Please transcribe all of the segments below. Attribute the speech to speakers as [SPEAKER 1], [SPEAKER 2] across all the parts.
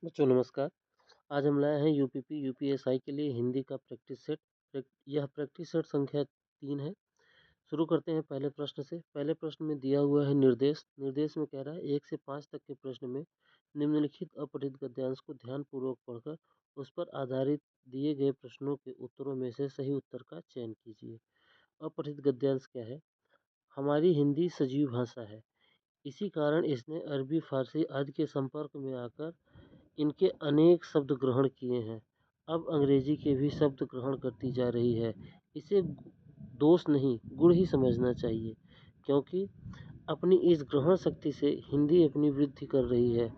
[SPEAKER 1] बच्चों नमस्कार। आज हम लाए हैं यूपीपी यूपीएसआई के लिए हिंदी का प्रैक्टिस सेट। यह प्रैक्टिस सेट संख्या 3 है। शुरू करते हैं पहले प्रश्न से। पहले प्रश्न में दिया हुआ है निर्देश। निर्देश में कह रहा है 1 से 5 तक के प्रश्न में निम्नलिखित अपठित गद्यांश को ध्यानपूर्वक पढ़कर उस पर आधारित दिए गए प्रश्नों के उत्तरों में से सही उत्तर का चयन कीजिए। अपठित गद्यांश क्या है? हमारी हिंदी सजीव भाषा है, इसी कारण इसने अरबी फारसी आदि के संपर्क में आकर इनके अनेक शब्द ग्रहण किए हैं। अब अंग्रेजी के भी शब्द ग्रहण करती जा रही है। इसे दोष नहीं, गुण ही समझना चाहिए, क्योंकि अपनी इस ग्रहण शक्ति से हिंदी अपनी वृद्धि कर रही है।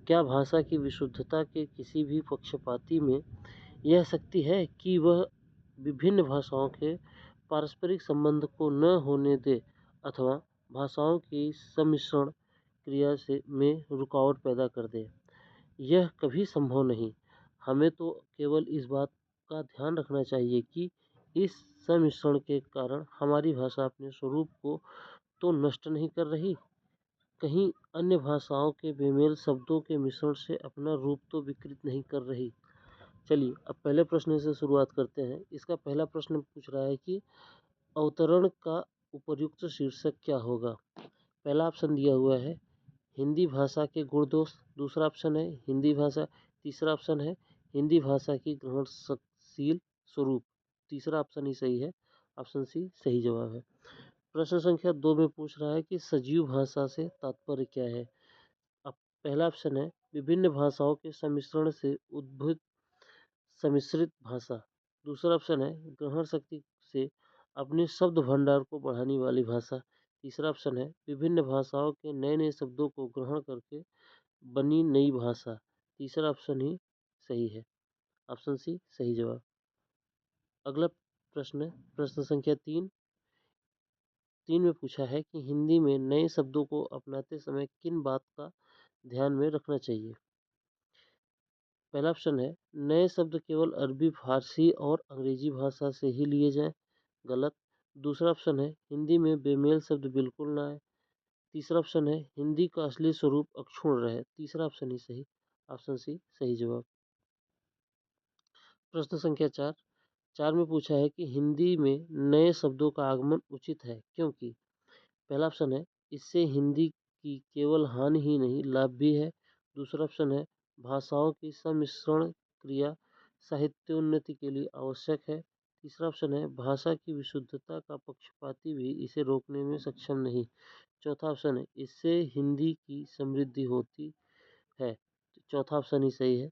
[SPEAKER 1] क्या भाषा की विशुद्धता के किसी भी पक्षपाती में यह शक्ति है कि वह विभिन्न भाषाओं के पारस्परिक संबंध को न होने दे अथवा भाषाओं की सम्मिश्रण क्रिया में रुकावट पैदा कर दे? यह कभी संभव नहीं। हमें तो केवल इस बात का ध्यान रखना चाहिए कि इस सम्मिश्रण के कारण हमारी भाषा अपने स्वरूप को तो नष्ट नहीं कर रही, कहीं अन्य भाषाओं के बेमेल शब्दों के मिश्रण से अपना रूप तो विकृत नहीं कर रही। चलिए अब पहले प्रश्न से शुरुआत करते हैं। इसका पहला प्रश्न पूछ रहा है कि अवतरण का उपर्युक्त शीर्षक क्या होगा? पहला ऑप्शन दिया हुआ है हिंदी भाषा के गुण दोष, दूसरा ऑप्शन है हिंदी भाषा, तीसरा ऑप्शन है हिंदी भाषा की ग्रहणशील स्वरूप। तीसरा ऑप्शन ही सही है, ऑप्शन सी सही जवाब है। प्रश्न संख्या 2 में पूछ रहा है कि सजीव भाषा से तात्पर्य क्या है? अब पहला ऑप्शन है विभिन्न भाषाओं के सम्मिश्रण से उद्भूत सम्मिश्रित भाषा। दूसरा ऑप्शन है ग्रहण शक्ति से अपने शब्द भंडार को बढ़ाने वाली भाषा। तीसरा ऑप्शन है विभिन्न भाषाओं के नए नए शब्दों को ग्रहण करके बनी नई भाषा। तीसरा ऑप्शन ही सही है, ऑप्शन सी सही जवाब। अगला प्रश्न प्रश्न संख्या 3 में पूछा है कि हिंदी में नए शब्दों को अपनाते समय किन बात का ध्यान में रखना चाहिए? पहला ऑप्शन है नए शब्द केवल अरबी फारसी और अंग्रेजी भाषा से ही लिए जाएं। गलत। दूसरा ऑप्शन है हिंदी में बेमेल शब्द बिल्कुल ना आए। तीसरा ऑप्शन है हिंदी का असली स्वरूप अक्षुण्ण रहे। तीसरा ऑप्शन ही सही, ऑप्शन सी सही जवाब। प्रश्न संख्या 4 में पूछा है कि हिंदी में नए शब्दों का आगमन उचित है क्योंकि? पहला ऑप्शन है इससे हिंदी की केवल हानि ही नहीं लाभ भी है। दूसरा ऑप्शन है भाषाओं की सम्मिश्रण क्रिया साहित्योन्नति के लिए आवश्यक है। तीसरा ऑप्शन है भाषा की विशुद्धता का पक्षपाती भी इसे रोकने में सक्षम नहीं। चौथा ऑप्शन है इससे हिंदी की समृद्धि होती है। चौथा ऑप्शन ही सही है।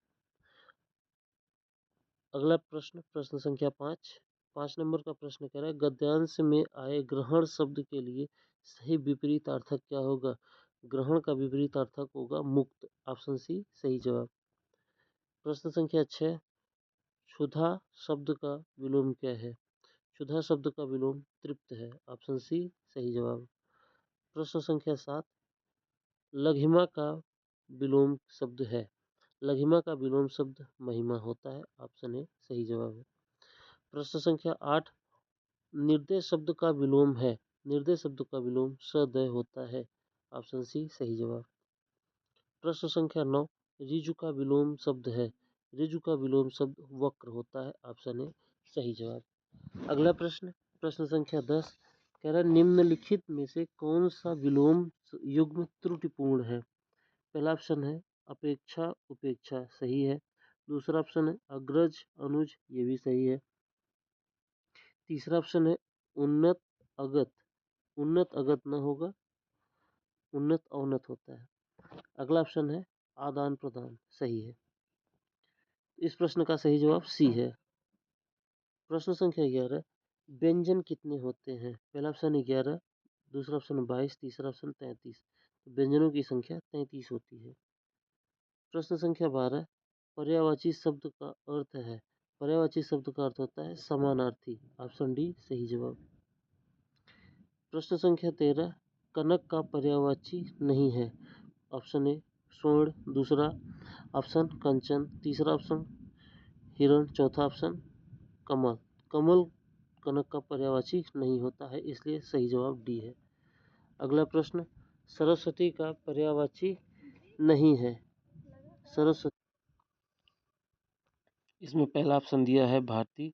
[SPEAKER 1] अगला प्रश्न प्रश्न संख्या 5 नंबर का प्रश्न कह रहा है गद्यांश में आए ग्रहण शब्द के लिए सही विपरीत अर्थक क्या होगा? ग्रहण का विपरीत अर्थक होगा मुक्त, ऑप्शन सी सही जवाब। प्रश्न संख्या 6 क्षुधा शब्द का विलोम क्या है? क्षुधा शब्द का विलोम तृप्त है, ऑप्शन सी सही जवाब। प्रश्न संख्या 7 लघिमा का विलोम शब्द है। लघिमा का विलोम शब्द महिमा होता है, ऑप्शन ए सही जवाब है। प्रश्न संख्या 8 निर्देश शब्द का विलोम है। निर्देश शब्द का विलोम सदय होता है, ऑप्शन सी सही जवाब। प्रश्न संख्या 9 ऋजु का विलोम शब्द है। ऋजु का विलोम शब्द वक्र होता है, ऑप्शन ए सही जवाब। अगला प्रश्न प्रश्न संख्या 10 कह रहा है निम्नलिखित में से कौन सा विलोम युग्म त्रुटिपूर्ण है? पहला ऑप्शन है अपेक्षा उपेक्षा, सही है। दूसरा ऑप्शन है अग्रज अनुज, ये भी सही है। तीसरा ऑप्शन है उन्नत अगत, उन्नत अगत न होगा, उन्नत अवनत होता है। अगला ऑप्शन है आदान प्रदान, सही है। इस प्रश्न का सही जवाब सी है। प्रश्न संख्या 11 व्यंजन कितने होते हैं? पहला ऑप्शन 11, दूसरा ऑप्शन 22, तीसरा ऑप्शन 33। तो व्यंजनों की संख्या 33 होती है। प्रश्न संख्या 12 पर्यायवाची शब्द का अर्थ है। पर्यायवाची शब्द का अर्थ होता है समानार्थी, ऑप्शन डी सही जवाब। प्रश्न संख्या 13 कनक का पर्यायवाची नहीं है। ऑप्शन ए स्वर्ण, दूसरा ऑप्शन कंचन, तीसरा ऑप्शन हिरण, चौथा ऑप्शन कमल। कमल कनक का पर्यायवाची नहीं होता है, इसलिए सही जवाब डी है। अगला प्रश्न सरस्वती का पर्यायवाची नहीं है। सरस्वती इसमें पहला ऑप्शन दिया है भारती,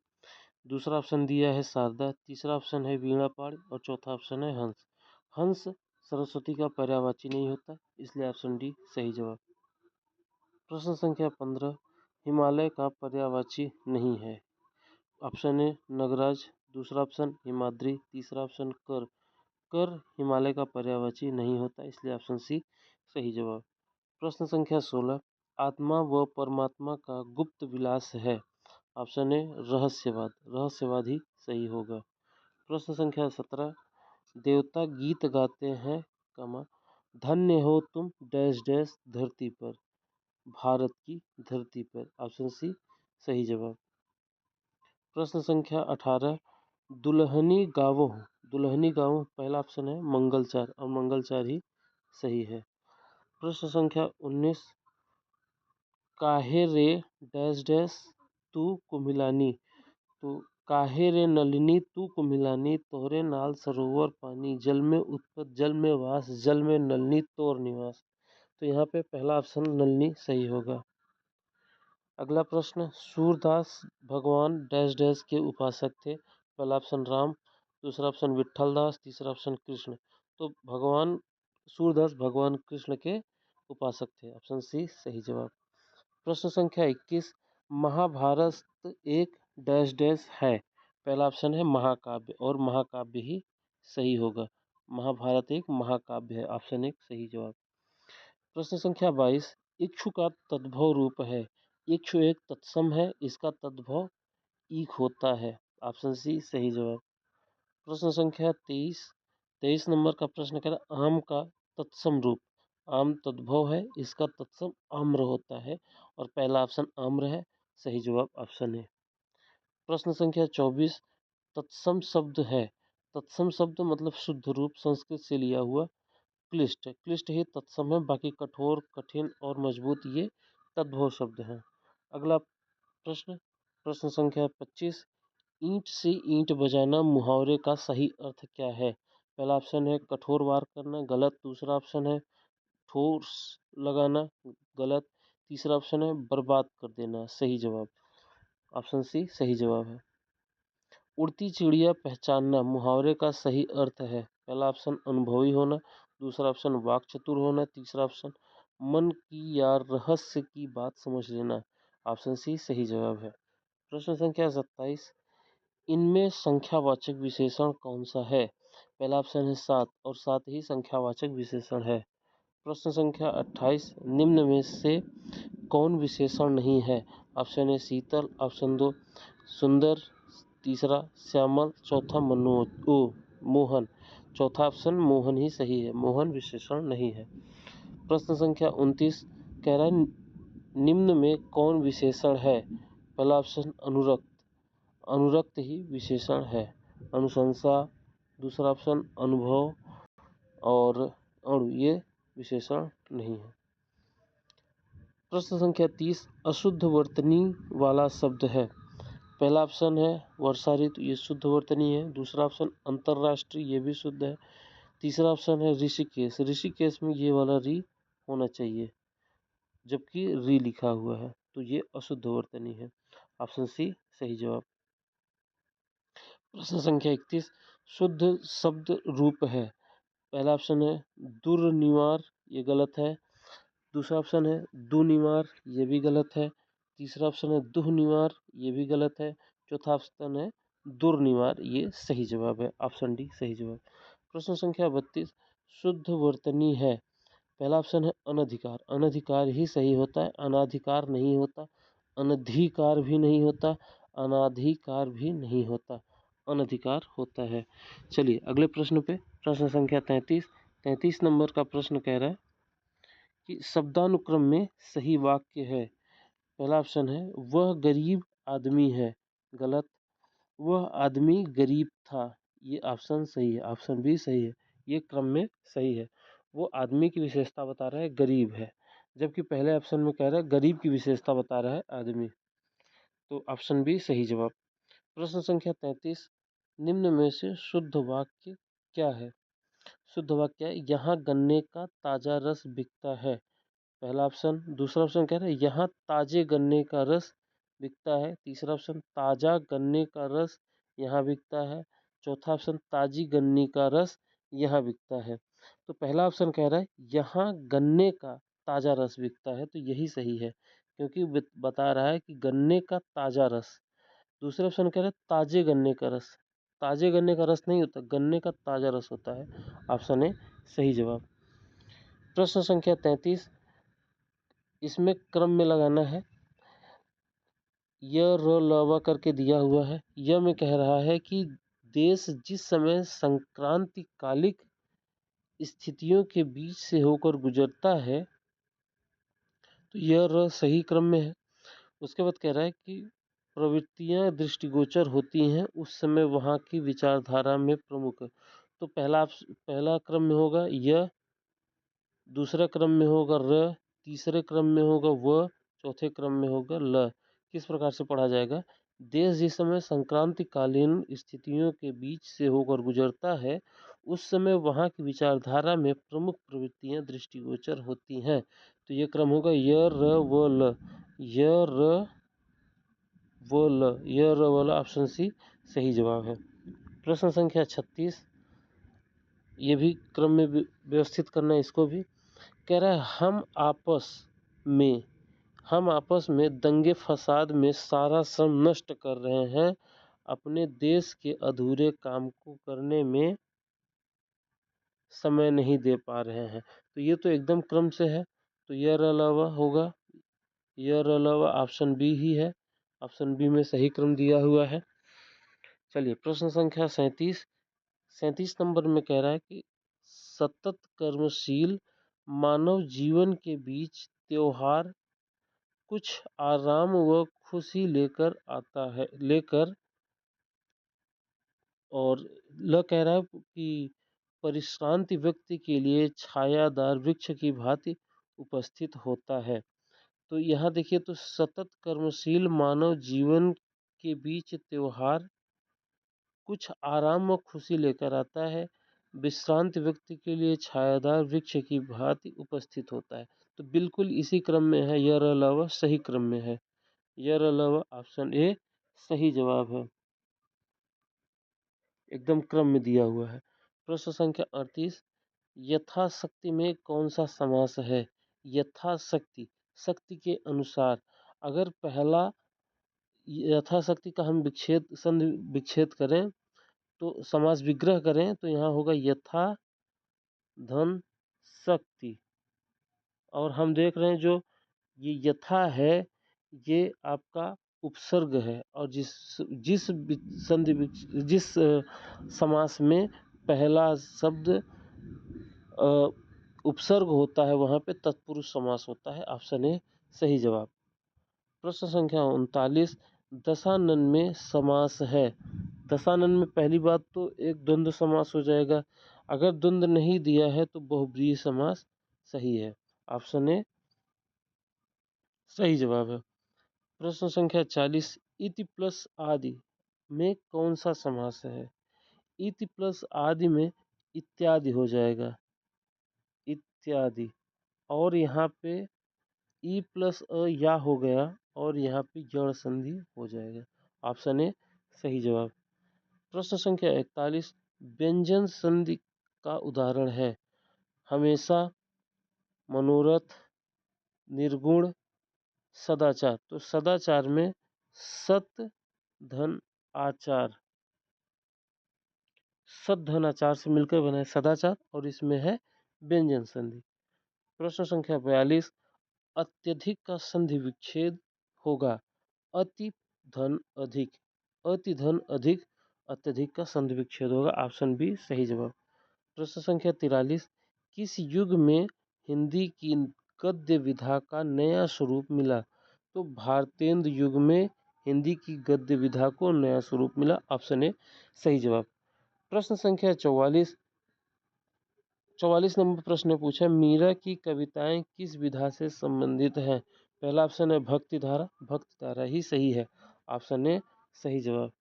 [SPEAKER 1] दूसरा ऑप्शन दिया है शारदा, तीसरा ऑप्शन है वीणा पाणी और चौथा ऑप्शन है हंस। हंस सरस्वती का पर्यायवाची नहीं होता, इसलिए ऑप्शन डी सही जवाब। प्रश्न संख्या 15, हिमालय का पर्यायवाची नहीं है। ऑप्शन ए नगराज, दूसरा ऑप्शन हिमाद्री, तीसरा ऑप्शन कर। कर हिमालय का पर्यायवाची नहीं होता, इसलिए ऑप्शन सी सही जवाब। प्रश्न संख्या 16, आत्मा व परमात्मा का गुप्त विलास है। ऑप्शन ए रहस्यवाद, रहस्यवाद ही सही होगा। प्रश्न संख्या 17, देवता गीत गाते हैं, कमा धन्य हो तुम डैश डैश धरती पर, भारत की धरती पर। ऑप्शन सी सही जवाब। प्रश्न संख्या 18, दुल्हनी गावो, दुल्हनी गावो पहला ऑप्शन है मंगलचार और मंगलचार ही सही है। प्रश्न संख्या 19, काहे रे डैश डैश तू कुम्हिलानी, तो काहे रे नलिनी तू कुम्हिलानी, तोहरे नाल सरोवर पानी, जल में उत्पत जल में वास, जल में नलिनी तोर निवास। तो यहाँ पे पहला ऑप्शन नलिनी सही होगा। अगला प्रश्न, सूरदास भगवान डैश डैश के उपासक थे। पहला ऑप्शन राम, दूसरा ऑप्शन विट्ठल दास, तीसरा ऑप्शन कृष्ण। तो भगवान सूरदास भगवान कृष्ण के उपासक थे, ऑप्शन सी सही जवाब। प्रश्न संख्या 21, महाभारत एक डैश डैश है। पहला ऑप्शन है महाकाव्य और महाकाव्य ही सही होगा। महाभारत एक महाकाव्य है, ऑप्शन एक सही जवाब। प्रश्न संख्या 22, इक्षु का तद्भव रूप है। इक्षु एक तत्सम है, इसका तद्भव ईख होता है, ऑप्शन सी सही जवाब। प्रश्न संख्या 23, 23 नंबर का प्रश्न कह रहा है आम का तत्सम रूप। आम तद्भव है, इसका तत्सम आम्र होता है और पहला ऑप्शन आम्र है, सही जवाब ऑप्शन है। प्रश्न संख्या 24, तत्सम शब्द है। तत्सम शब्द मतलब शुद्ध रूप, संस्कृत से लिया हुआ। क्लिष्ट, क्लिष्ट ही तत्सम है, बाकी कठोर कठिन और मजबूत ये तद्भव शब्द हैं। अगला प्रश्न, प्रश्न संख्या 25, ईंट से ईंट बजाना मुहावरे का सही अर्थ क्या है। पहला ऑप्शन है कठोर वार करना, गलत। दूसरा ऑप्शन है ठोस लगाना, गलत। तीसरा ऑप्शन है बर्बाद कर देना, सही जवाब। ऑप्शन सी सही जवाब है। उड़ती चिड़िया पहचानना मुहावरे का सही अर्थ है। पहला ऑप्शन अनुभवी होना, दूसरा ऑप्शन वाक चतुर होना, तीसरा ऑप्शन मन की या रहस्य की बात समझ लेना, ऑप्शन सी सही जवाब है। प्रश्न संख्या 27, इनमें संख्यावाचक विशेषण कौन सा है। पहला ऑप्शन है सात और सात ही संख्यावाचक विशेषण है। प्रश्न संख्या 28, निम्न में से कौन विशेषण नहीं है। ऑप्शन ए शीतल, ऑप्शन दो सुंदर, तीसरा श्यामल, चौथा मोहन। चौथा ऑप्शन मोहन ही सही है, मोहन विशेषण नहीं है। प्रश्न संख्या 29 कह रहा है निम्न में कौन विशेषण है। पहला ऑप्शन अनुरक्त, अनुरक्त ही विशेषण है। अनुशंसा, दूसरा ऑप्शन अनुभव और अणु ये विशेषण नहीं है। प्रश्न संख्या 30, अशुद्ध वर्तनी वाला शब्द है। पहला ऑप्शन है वर्षा ऋतु, ये शुद्ध वर्तनी है। दूसरा ऑप्शन अंतर्राष्ट्रीय, ये भी शुद्ध है। तीसरा ऑप्शन है ऋषिकेश, ऋषिकेश में ये वाला री होना चाहिए जबकि री लिखा हुआ है, तो ये अशुद्ध वर्तनी है, ऑप्शन सी सही जवाब। प्रश्न संख्या 31, शुद्ध शब्द रूप है। पहला ऑप्शन है दुर्निवार, ये गलत है। दूसरा ऑप्शन है दुनिवार, ये भी गलत है। तीसरा ऑप्शन है दुहनिवार, ये भी गलत है। चौथा ऑप्शन है दुर्निवार, ये सही जवाब है, ऑप्शन डी सही जवाब। प्रश्न संख्या 32, शुद्ध वर्तनी है। पहला ऑप्शन है अनधिकार, अनधिकार ही सही होता है, अनाधिकार नहीं होता। अनधिकार भी नहीं होता, अनाधिकार भी नहीं होता, अनधिकार होता है। चलिए अगले प्रश्न पे, प्रश्न संख्या 33, 33 नंबर का प्रश्न कह रहा है कि शब्दानुक्रम में सही वाक्य है। पहला ऑप्शन है वह गरीब आदमी है, गलत। वह आदमी गरीब था, ये ऑप्शन सही है, ऑप्शन बी सही है, ये क्रम में सही है। वो आदमी की विशेषता बता रहा है गरीब है, जबकि पहले ऑप्शन में कह रहा है गरीब की विशेषता बता रहा है आदमी, तो ऑप्शन बी सही जवाब। प्रश्न संख्या 33, निम्न में से शुद्ध वाक्य क्या है। शुद्ध वाक्य है यहाँ गन्ने का ताजा रस बिकता है, पहला ऑप्शन। दूसरा ऑप्शन कह रहा है यहाँ ताजे गन्ने का रस बिकता है। तीसरा ऑप्शन ताज़ा गन्ने का रस यहाँ बिकता है। चौथा ऑप्शन ताज़ी गन्ने का रस यहाँ बिकता है। तो पहला ऑप्शन कह रहा है यहाँ गन्ने का ताज़ा रस बिकता है, तो यही सही है क्योंकि बता रहा है कि गन्ने का ताज़ा रस। दूसरा ऑप्शन कह रहा है ताजे गन्ने का रस। ताजे गन्ने का रस नहीं होता, गन्ने का ताज़ा रस होता है। ऑप्शन ए सही जवाब। प्रश्न संख्या 33, इसमें क्रम में लगाना है। य र ल व करके दिया हुआ है। यह में कह रहा है कि देश जिस समय संक्रांतिकालिक स्थितियों के बीच से होकर गुजरता है, तो यह र सही क्रम में है। उसके बाद कह रहा है कि प्रवृत्तियां दृष्टिगोचर होती हैं उस समय वहाँ की विचारधारा में प्रमुख है। तो पहला क्रम में होगा यह, दूसरा क्रम में होगा र, तीसरे क्रम में होगा व, चौथे क्रम में होगा ल। किस प्रकार से पढ़ा जाएगा? देश जिस समय संक्रांतिकालीन स्थितियों के बीच से होकर गुजरता है उस समय वहाँ की विचारधारा में प्रमुख प्रवृत्तियां दृष्टिगोचर होती हैं। तो ये क्रम होगा य र व ल। य र व ल, य र व ल, ऑप्शन सी सही जवाब है। प्रश्न संख्या 36, ये भी क्रम में व्यवस्थित करना है इसको भी। कह रहा है हम आपस में दंगे फसाद में सारा श्रम नष्ट कर रहे हैं, अपने देश के अधूरे काम को करने में समय नहीं दे पा रहे हैं। तो ये तो एकदम क्रम से है, तो यह अलावा होगा, यह अलावा ऑप्शन बी ही है। ऑप्शन बी में सही क्रम दिया हुआ है। चलिए प्रश्न संख्या 37 नंबर में कह रहा है कि सतत कर्मशील मानव जीवन के बीच त्योहार कुछ आराम व खुशी लेकर और ल कह रहा है कि परिश्रांति व्यक्ति के लिए छायादार वृक्ष की भांति उपस्थित होता है। तो यहाँ देखिए, तो सतत कर्मशील मानव जीवन के बीच त्योहार कुछ आराम व खुशी लेकर आता है, विश्रांत व्यक्ति के लिए छायादार वृक्ष की भांति उपस्थित होता है। तो बिल्कुल इसी क्रम में है, यह अलावा सही क्रम में है। यह अलावा ऑप्शन ए सही जवाब है, एकदम क्रम में दिया हुआ है। प्रश्न संख्या 38, यथाशक्ति में कौन सा समास है? यथाशक्ति, शक्ति के अनुसार। अगर पहला यथाशक्ति का हम विच्छेद करें तो समास विग्रह करें तो यहाँ होगा यथा धन शक्ति। और हम देख रहे हैं जो ये यथा है ये आपका उपसर्ग है, और जिस समास में पहला शब्द उपसर्ग होता है वहाँ पे तत्पुरुष समास होता है। ऑप्शन ए सही जवाब। प्रश्न संख्या 39, दशानन में समास है। दशानन में पहली बात तो एक द्वंद्व समास हो जाएगा, अगर द्वंद्व नहीं दिया है तो बहुब्रीहि समास सही है। ऑप्शन ए सही जवाब है। प्रश्न संख्या 40, इति प्लस आदि में कौन सा समास है? इति प्लस आदि में इत्यादि हो जाएगा, इत्यादि। और यहाँ पे ई प्लस अ या हो गया और यहाँ पे जड़ संधि हो जाएगा। ऑप्शन ए सही जवाब। प्रश्न संख्या 41, व्यंजन संधि का उदाहरण है। हमेशा, मनोरथ, निर्गुण, सदाचार। तो सदाचार में सत धन आचार, सत धन आचार से मिलकर बना है सदाचार, और इसमें है व्यंजन संधि। प्रश्न संख्या 42, अत्यधिक का संधि विच्छेद होगा अति धन अधिक। अति धन अधिक, अत्यधिक का संधि विच्छेद होगा। ऑप्शन बी सही जवाब। प्रश्न संख्या 43, किस युग में हिंदी की गद्य विधा का नया स्वरूप मिला? तो भारतेंदु युग में हिंदी की गद्य विधा को नया स्वरूप मिला। ऑप्शन ए सही जवाब। प्रश्न संख्या 44 नंबर प्रश्न में पूछा मीरा की कविताएं किस विधा से संबंधित हैं? पहला ऑप्शन है भक्ति धारा, भक्ति धारा ही सही है। ऑप्शन ए सही जवाब।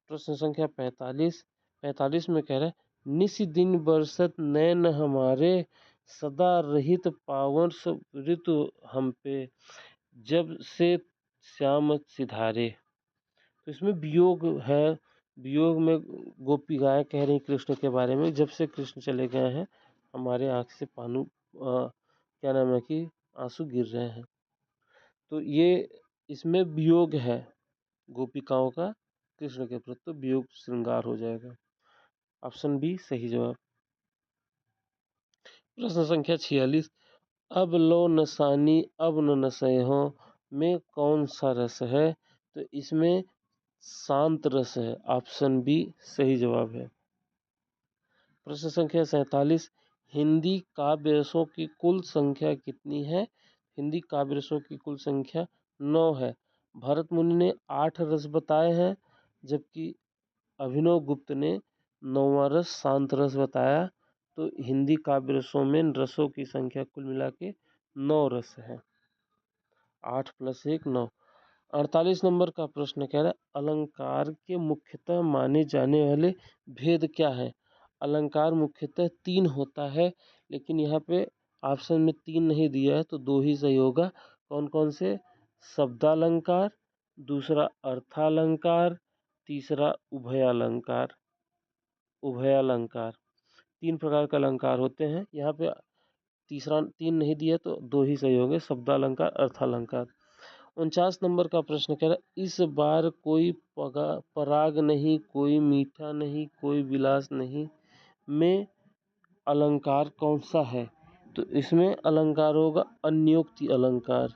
[SPEAKER 1] प्रश्न संख्या 45 में कह रहा है निस दिन बरसत नैन हमारे, सदा रहित पावन सब ऋतु हम पे, जब से श्याम सिधारे। तो इसमें वियोग है, वियोग में गोपिकाएँ कह रही कृष्ण के बारे में, जब से कृष्ण चले गए हैं हमारे आँख से क्या नाम है कि आंसू गिर रहे हैं। तो ये इसमें वियोग है गोपिकाओं का कृष्ण के प्रति, तो वियोग श्रृंगार हो जाएगा। ऑप्शन बी सही जवाब। प्रश्न संख्या 46, अब लो नसानी अब न नशे हो में कौन सा रस है? तो इसमें शांत रस है। ऑप्शन बी सही जवाब है। प्रश्न संख्या 47, हिंदी काव्य रसों की कुल संख्या कितनी है? हिंदी काव्य रसों की कुल संख्या 9 है। भरत मुनि ने 8 रस बताए हैं, जबकि अभिनव गुप्त ने 9वां रस शांत रस बताया। तो हिंदी काव्य रसों में रसों की संख्या कुल मिला के 9 रस है। 8 + 1 9। 48 नंबर का प्रश्न कह रहा है अलंकार के मुख्यतः माने जाने वाले भेद क्या है? अलंकार मुख्यतः 3 होता है, लेकिन यहाँ पे ऑप्शन में 3 नहीं दिया है, तो 2 ही सही होगा। कौन कौन से? शब्दालंकार, दूसरा अर्थालंकार, तीसरा उभयालंकार। उभयालंकार 3 प्रकार का अलंकार होते हैं। यहाँ पे तीसरा 3 नहीं दिया, तो 2 ही सही होंगे, शब्दालंकार अर्थालंकार। 49 नंबर का प्रश्न कह रहा है इस बार कोई पराग नहीं, कोई मीठा नहीं, कोई विलास नहीं में अलंकार कौन सा है? तो इसमें अलंकार होगा अन्योक्ति अलंकार।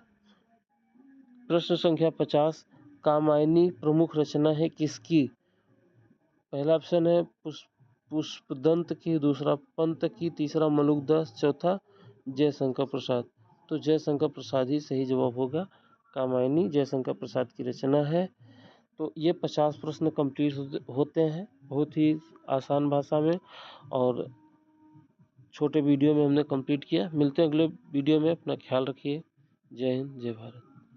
[SPEAKER 1] प्रश्न संख्या 50, कामायनी प्रमुख रचना है किसकी? पहला ऑप्शन है पुष्पदंत की, दूसरा पंत की, तीसरा मलुकदास, चौथा जयशंकर प्रसाद। तो जयशंकर प्रसाद ही सही जवाब होगा। कामायनी जयशंकर प्रसाद की रचना है। तो ये 50 प्रश्न कंप्लीट होते हैं बहुत ही आसान भाषा में और छोटे वीडियो में हमने कंप्लीट किया। मिलते हैं अगले वीडियो में। अपना ख्याल रखिए। जय हिंद, जय भारत।